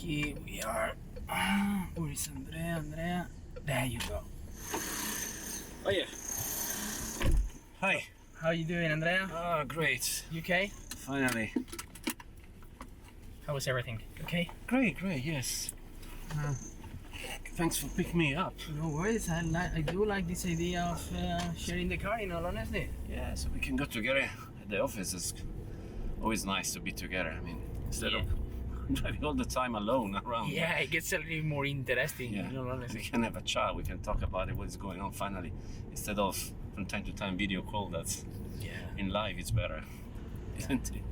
Here we are. Where is Andrea? Andrea, there you go. Oh yeah. Hi. How you doing, Andrea? Oh, great. You okay? Finally. How was everything? Okay? Great, yes. Thanks for picking me up. No worries. I do like this idea of sharing the car, in all honesty. Yeah, so we can go together at the office. It's always nice to be together. I mean, instead of driving all the time alone around. Yeah, it gets a little more interesting, Yeah. in all honesty. We can have a chat. We can talk about it, what's going on finally. Instead of from time to time video call, that's in live, it's better. Isn't it?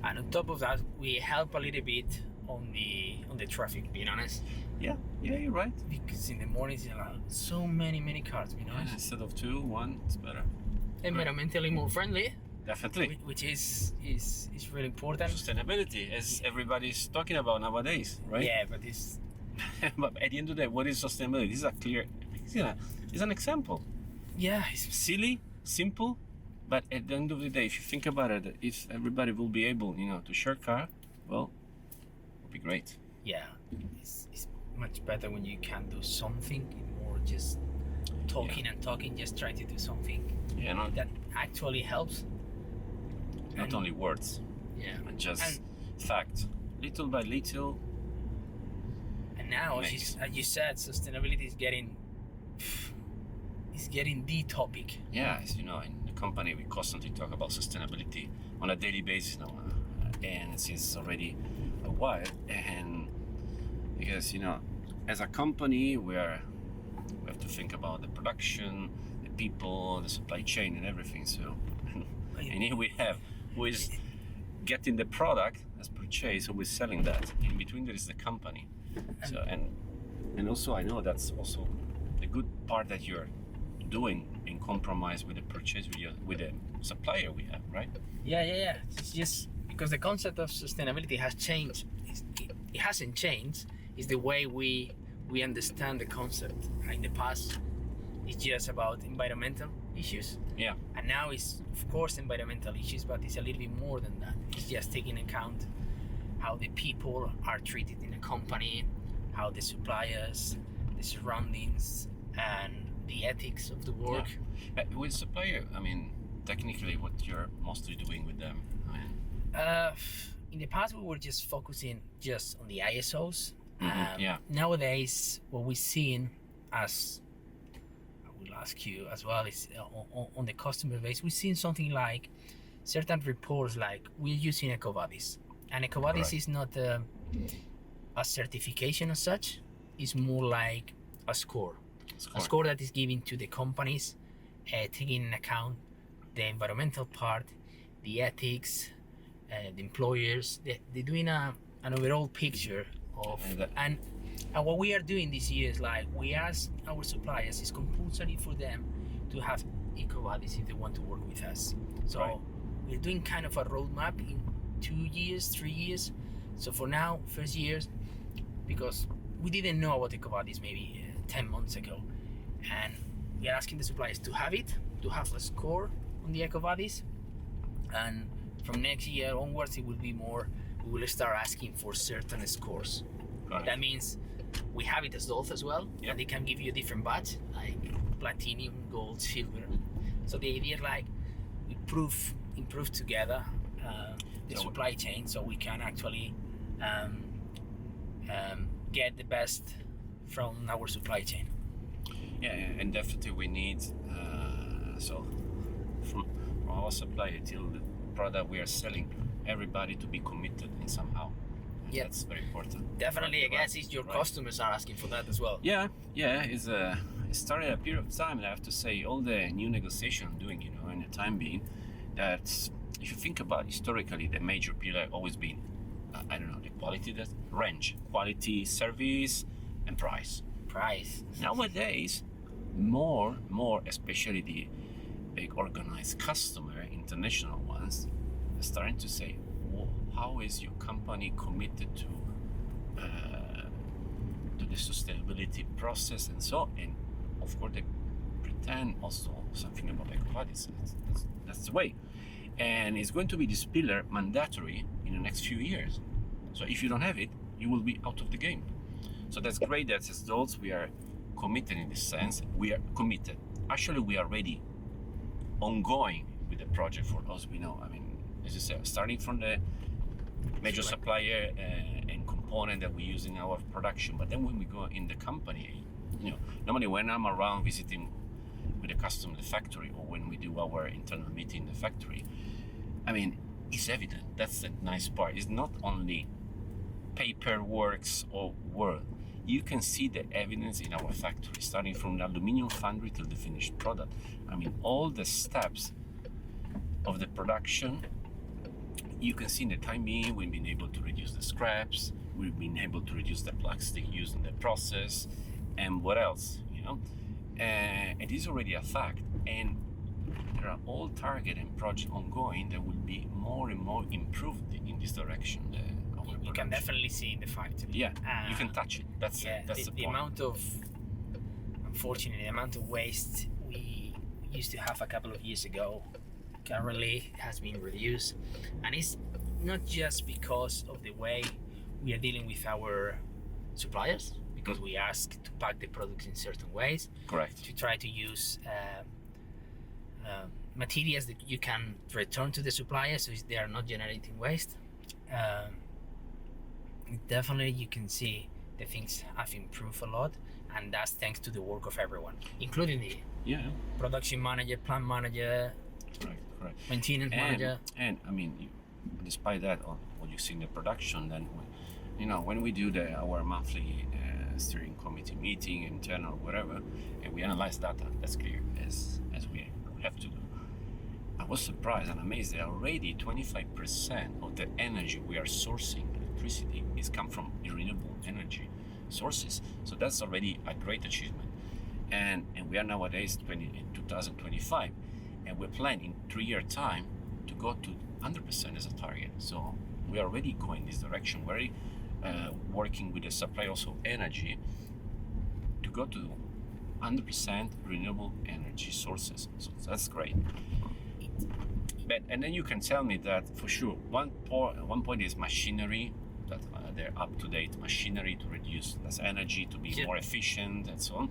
And on top of that, we help a little bit on the traffic, being honest. Yeah, you're right. Because in the mornings there are so many cars, being honest. Instead of 2, 1, it's better. Environmentally more friendly. Definitely. Which is really important. Sustainability, as everybody's talking about nowadays, right? Yeah, but it's... But at the end of the day, what is sustainability? This is a clear, it's an example. Yeah, it's silly, simple, but at the end of the day, if you think about it, if everybody will be able, to share car, well, it would be great. Yeah, it's much better when you can do something, more just talking and talking, just try to do something that actually helps. Not only words, and just fact, little by little. And now, as you said, sustainability is getting the topic. Yeah, as you know, in the company we constantly talk about sustainability on a daily basis now, and since already a while. And because as a company, we have to think about the production, the people, the supply chain, and everything. So, and here we have who is getting the product as purchased, who is selling that. In between there is the company. So and also I know that's also the good part that you're doing in compromise with the purchase with the supplier we have, right? Yeah. It's just because the concept of sustainability has changed. It hasn't changed. It's the way we understand the concept. In the past, it's just about environmental issues. Yeah. And now it's of course environmental issues, but it's a little bit more than that. It's just taking account how the people are treated in a company, how the suppliers, the surroundings, and the ethics of the work. Yeah. With supplier, I mean, technically what you're mostly doing with them? In the past we were just focusing just on the ISOs. Nowadays what we're seeing, as I will ask you as well, is on the customer base, we're seeing something like certain reports, like we're using Ecoadis. And Ecoadis is not a certification as such. It's more like a score. A score that is given to the companies, taking into account the environmental part, the ethics, the employers. They're doing an overall picture of... And what we are doing this year is like, we ask our suppliers, it's compulsory for them to have Ecoadis if they want to work with us. So we're doing kind of a roadmap in 2 years, 3 years. So for now, first years, because we didn't know about Ecoadis maybe 10 months ago, and we are asking the suppliers to have it, to have a score on the Ecoadis, and from next year onwards it will be more, we will start asking for certain scores. That means we have it as Dolz as well, and they can give you a different badge, like platinum, gold, silver. So the idea is like we improve together the supply chain, so we can actually get the best from our supply chain. Yeah, and definitely we need so from our supplier till the product we are selling, everybody to be committed in somehow. Yeah, that's very important. Definitely, I guess it's your customers are asking for that as well. Yeah, it started a period of time, and I have to say all the new negotiation I'm doing, in the time being, that if you think about historically, the major pillar always been, the quality, that range, quality, service, and price. Nowadays, more, especially the big organized customer, international ones, are starting to say, how is your company committed to the sustainability process and so on? And of course, they pretend also something about Ecoadis. That's the way. And it's going to be this pillar mandatory in the next few years. So if you don't have it, you will be out of the game. So that's great that as Dolz we are committed in this sense. We are committed. Actually, we are already ongoing with the project for us. We know, I mean, as you said, starting from the major supplier and component that we use in our production. But then when we go in the company, you know, normally when I'm around visiting with the customer, the factory, or when we do our internal meeting in the factory, I mean, it's evident. That's the nice part. It's not only paperwork or word. You can see the evidence in our factory, starting from the aluminum foundry till the finished product. I mean, all the steps of the production, you can see in the time being, we've been able to reduce the scraps, we've been able to reduce the plastic used in the process, and what else, you know? And it is already a fact. And there are all target and projects ongoing that will be more and more improved in this direction. You can definitely see in the factory. Yeah, you can touch it. That's the point. Amount of, unfortunately, the amount of waste we used to have a couple of years ago currently has been reduced, and it's not just because of the way we are dealing with our suppliers, because we ask to pack the products in certain ways. Correct. To try to use materials that you can return to the supplier, so they are not generating waste. Definitely you can see the things have improved a lot, and that's thanks to the work of everyone, including the production manager, plant manager, correct. maintenance manager. And I mean, despite that, what you see in the production, then you know, when we do our monthly steering committee meeting, internal, whatever, and we analyze data, that's clear as we have to do. I was surprised and amazed that already 25% of the energy we are sourcing, electricity, is come from renewable energy sources. So that's already a great achievement. And we are nowadays in 2025, and we're planning 3-year time to go to 100% as a target. So we are already going this direction. We're working with the supply also energy to go to 100% renewable energy sources. So that's great. But and then you can tell me that for sure one point is machinery, that they're up-to-date machinery to reduce less energy, to be more efficient and so on.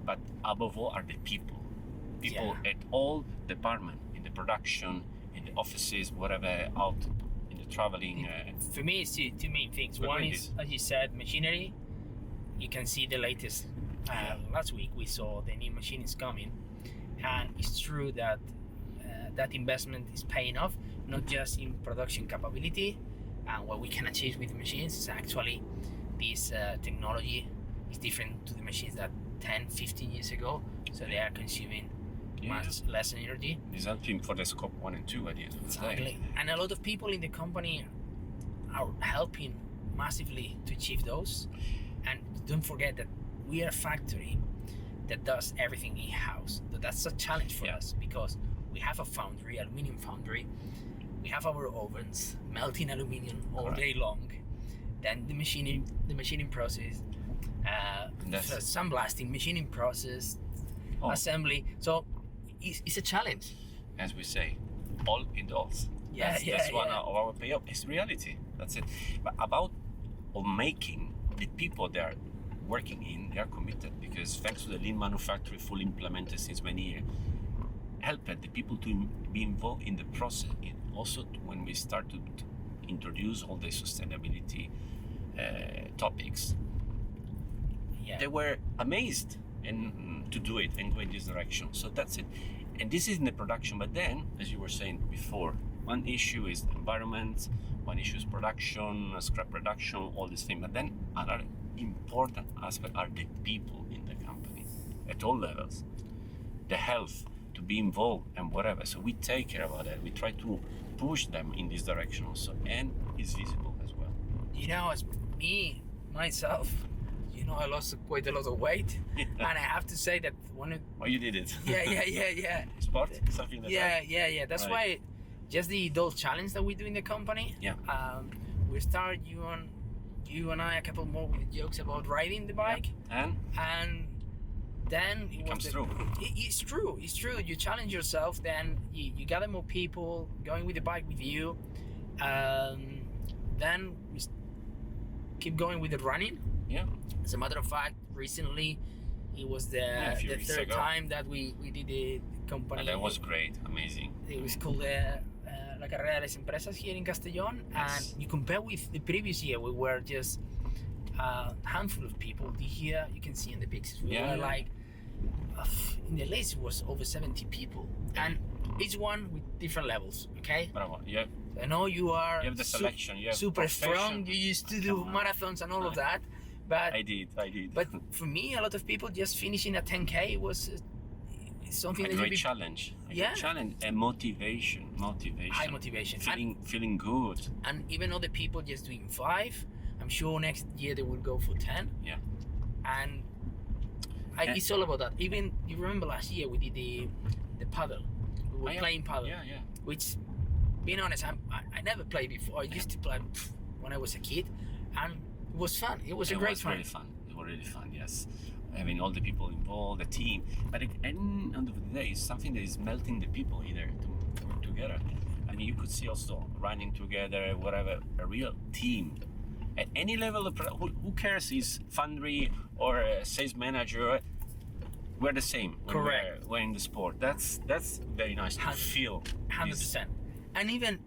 But above all are the people at all departments, in the production, in the offices, whatever, out in the traveling. For me, it's two main things. One is, as you said, machinery. You can see the latest. Last week we saw the new machines coming, and it's true that that investment is paying off, not just in production capability and what we can achieve with the machines. Is actually this technology is different to the machines that 10-15 years ago, so they are consuming much less energy. It's helping for the scope 1 and 2 at the end of the day. And a lot of people in the company are helping massively to achieve those. And don't forget that we are a factory that does everything in-house. That's a challenge for us, because we have a foundry, aluminum foundry. We have our ovens melting aluminum all day long. Then the machining process, sandblasting, machining process, assembly. So it's a challenge. As we say, all in Dolz. That's one of our payoff. It's reality. That's it. But about making the people that are working in, they are committed, because thanks to the lean manufacturing fully implemented since many years, helped the people to be involved in the process. Also, when we start to introduce all the sustainability topics, they were amazed and to do it and go in this direction. So that's it. And this is in the production. But then, as you were saying before, one issue is the environment, one issue is production, scrap reduction, all these things. But then another important aspect are the people in the company at all levels, the health, to be involved and whatever. So we take care about that. We try to push them in this direction also, and it's visible as well. You know, as myself, I lost quite a lot of weight, and I have to say that you did it. Yeah. Sport, something like that. Yeah. That's why, just the Dolz challenge that we do in the company. Yeah. We start you and I a couple more with jokes about riding the bike, and then it comes through. It's true. You challenge yourself, then you gather more people going with the bike with you. Then keep going with the running. Yeah. As a matter of fact, recently it was a few the weeks third ago. time that we did the company. And that was great, amazing. It was called La Carrera de las Empresas here in Castellón. Yes. And you compare with the previous year, we were just a handful of people. Here you can see in the pictures, we were like, in the list was over 70 people. And each one with different levels, okay? Bravo. Yeah. I know you are You have the selection. You have super strong. profession. You used to do Come on. marathons and all of that. But I did. But for me, a lot of people just finishing a 10K was something a that great challenge. A great challenge and motivation. High motivation. Feeling good. And even other people just doing 5, I'm sure next year they will go for 10. Yeah. And it's all about that. Even you remember last year we did the paddle. We were playing paddle. Yeah. Which, being honest, I never played before. I used to play when I was a kid, and it was fun. It was great fun. Really fun. It was really fun. Yes, having all the people involved, the team. But at the end of the day, it's something that is melting the people either to work together. I mean, you could see also running together, whatever, a real team. At any level of who cares is foundry or a sales manager. We're the same. Correct. We're in the sport. That's very nice to feel. 100%. And even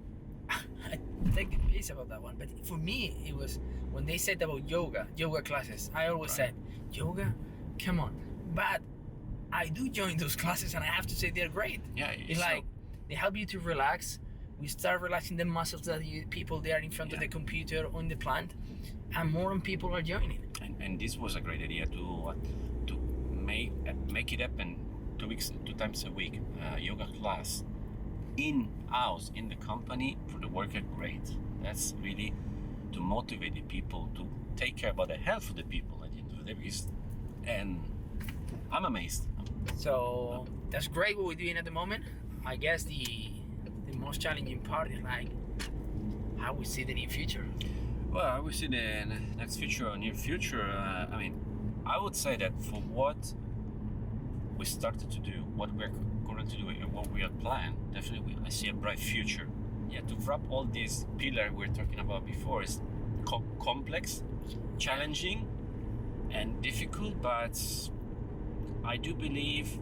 I take the piece about that one. But for me, it was when they said about yoga classes. I always said, yoga, come on. But I do join those classes, and I have to say they're great. Yeah, it's like they help you to relax. We start relaxing the muscles that people there in front of the computer on the plant, and more people are joining. And this was a great idea to make it happen 2 times a week. Yoga class in-house in the company for the worker. Great. That's really to motivate the people to take care about the health of the people at the end of the day. And I'm amazed. So that's great what we're doing at the moment. I guess the most challenging part is like how we see the near future. Well, I would see the next future, near future. I mean, I would say that for what we started to do, what we're currently doing, and what we are planning, definitely I see a bright future. Yeah, to wrap all these pillars we were talking about before is complex, challenging, and difficult, but I do believe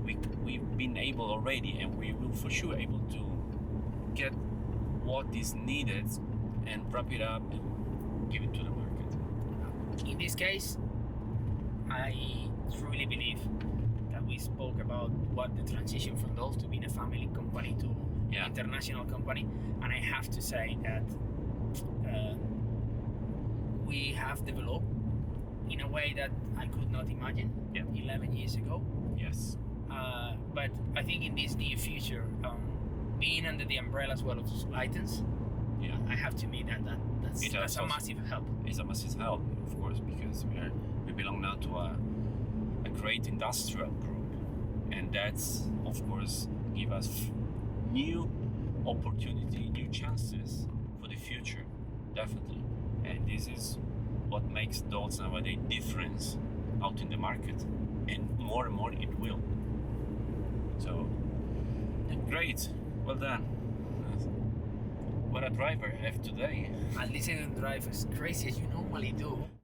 we've been able already, and we will for sure able to get what is needed and wrap it up and give it to the market. In this case, I truly believe that we spoke about what the transition from Dolz to being a family company to an international company, and I have to say that we have developed in a way that I could not imagine 11 years ago. Yes. But I think in this near future, being under the umbrella as well of Lightens, I have to admit that's a massive help. It's a massive help, of course, because we belong now to a great industrial group, and that's of course give us new opportunity, new chances for the future, definitely. And this is what makes Dolz nowadays difference out in the market, and more it will. So great, well done. What a driver I have today. And listening to drive as crazy as you normally do.